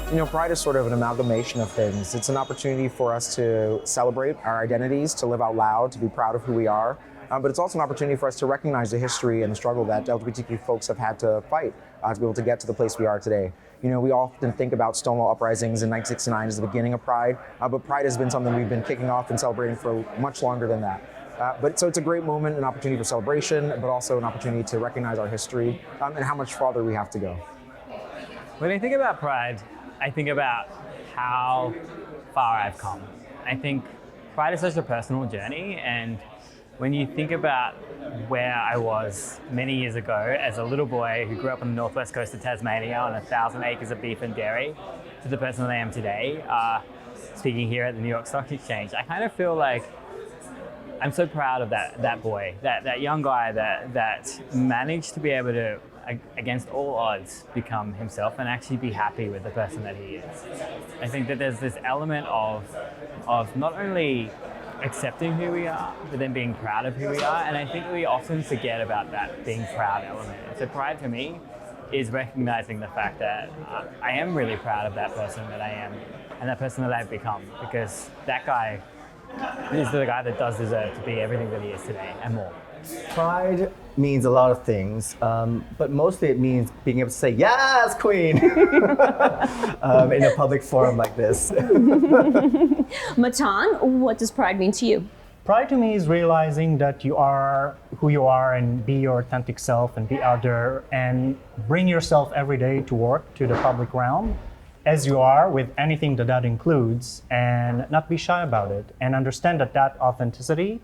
Pride is sort of an amalgamation of things. It's an opportunity for us to celebrate our identities, to live out loud, to be proud of who we are. But it's also an opportunity for us to recognize the history and the struggle that LGBTQ folks have had to fight to be able to get to the place we are today. We often think about Stonewall uprisings in 1969 as the beginning of Pride, but Pride has been something we've been kicking off and celebrating for much longer than that. So it's a great moment, an opportunity for celebration, but also an opportunity to recognize our history and how much farther we have to go. When I think about Pride, I think about how far I've come. I think Pride is such a personal journey, and when you think about where I was many years ago as a little boy who grew up on the northwest coast of Tasmania on 1,000 acres of beef and dairy to the person that I am today, speaking here at the New York Stock Exchange, I kind of feel like I'm so proud of that boy, that young guy that managed to be able to, against all odds, become himself and actually be happy with the person that he is. I think that there's this element of not only accepting who we are, but then being proud of who we are. And I think we often forget about that being proud element. So pride for me is recognizing the fact that I am really proud of that person that I am and that person that I've become, because that guy is the guy that does deserve to be everything that he is today and more. Pride means a lot of things, but mostly it means being able to say, yes, queen, in a public forum like this. Matan, what does pride mean to you? Pride to me is realizing that you are who you are and be your authentic self and be out there and bring yourself every day to work, to the public realm, as you are, with anything that includes, and not be shy about it, and understand that authenticity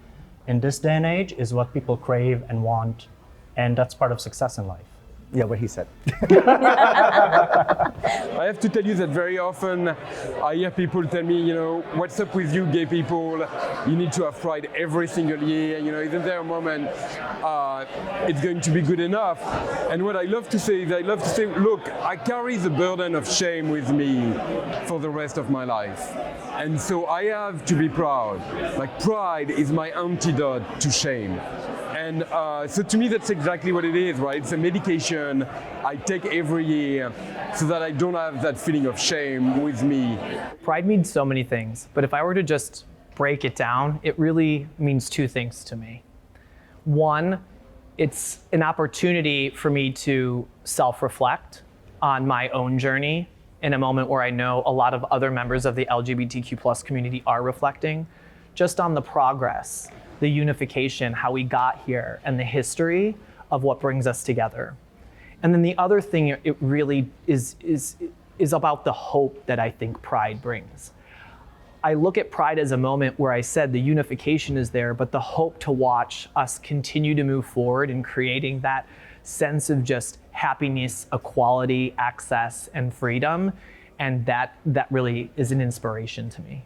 in this day and age is what people crave and want, and that's part of success in life. Yeah, what he said. I have to tell you that very often I hear people tell me, what's up with you gay people? You need to have pride every single year. Isn't there a moment it's going to be good enough? And what I love to say is look, I carry the burden of shame with me for the rest of my life. And so I have to be proud. Like, pride is my antidote to shame. And so to me, that's exactly what it is, right? It's a medication I take every year so that I don't have that feeling of shame with me. Pride means so many things, but if I were to just break it down, it really means two things to me. One, it's an opportunity for me to self-reflect on my own journey in a moment where I know a lot of other members of the LGBTQ+ community are reflecting, just on the progress, the unification, how we got here, and the history of what brings us together. And then the other thing, it really is about the hope that I think pride brings. I look at pride as a moment where I said the unification is there, but the hope to watch us continue to move forward in creating that sense of just happiness, equality, access, and freedom. And that really is an inspiration to me.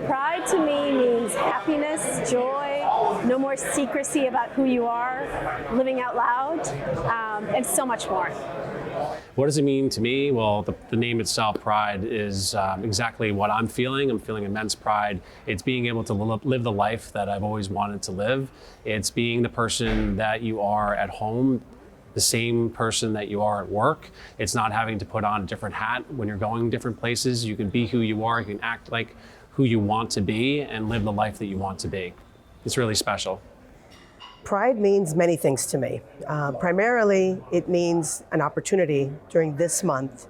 Pride to me means happiness, joy, no more secrecy about who you are, living out loud, and so much more. What does it mean to me? Well, the name itself, pride, is exactly what I'm feeling. I'm feeling immense pride. It's being able to live the life that I've always wanted to live. It's being the person that you are at home, the same person that you are at work. It's not having to put on a different hat when you're going different places. You can be who you are, you can act like who you want to be and live the life that you want to be. It's really special. Pride means many things to me. Primarily, it means an opportunity during this month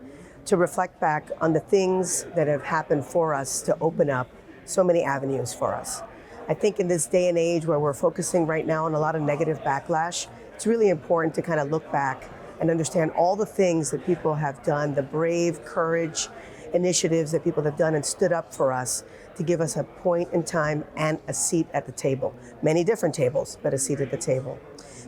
to reflect back on the things that have happened for us to open up so many avenues for us. I think in this day and age where we're focusing right now on a lot of negative backlash, it's really important to kind of look back and understand all the things that people have done, the brave courage initiatives that people have done and stood up for us to give us a point in time and a seat at the table. Many different tables, but a seat at the table.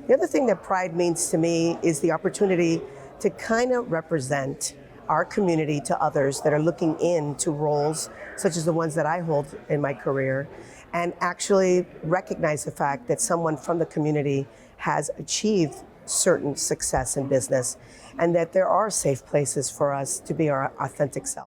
The other thing that pride means to me is the opportunity to kind of represent our community to others that are looking into roles such as the ones that I hold in my career, and actually recognize the fact that someone from the community has achieved certain success in business, and that there are safe places for us to be our authentic self.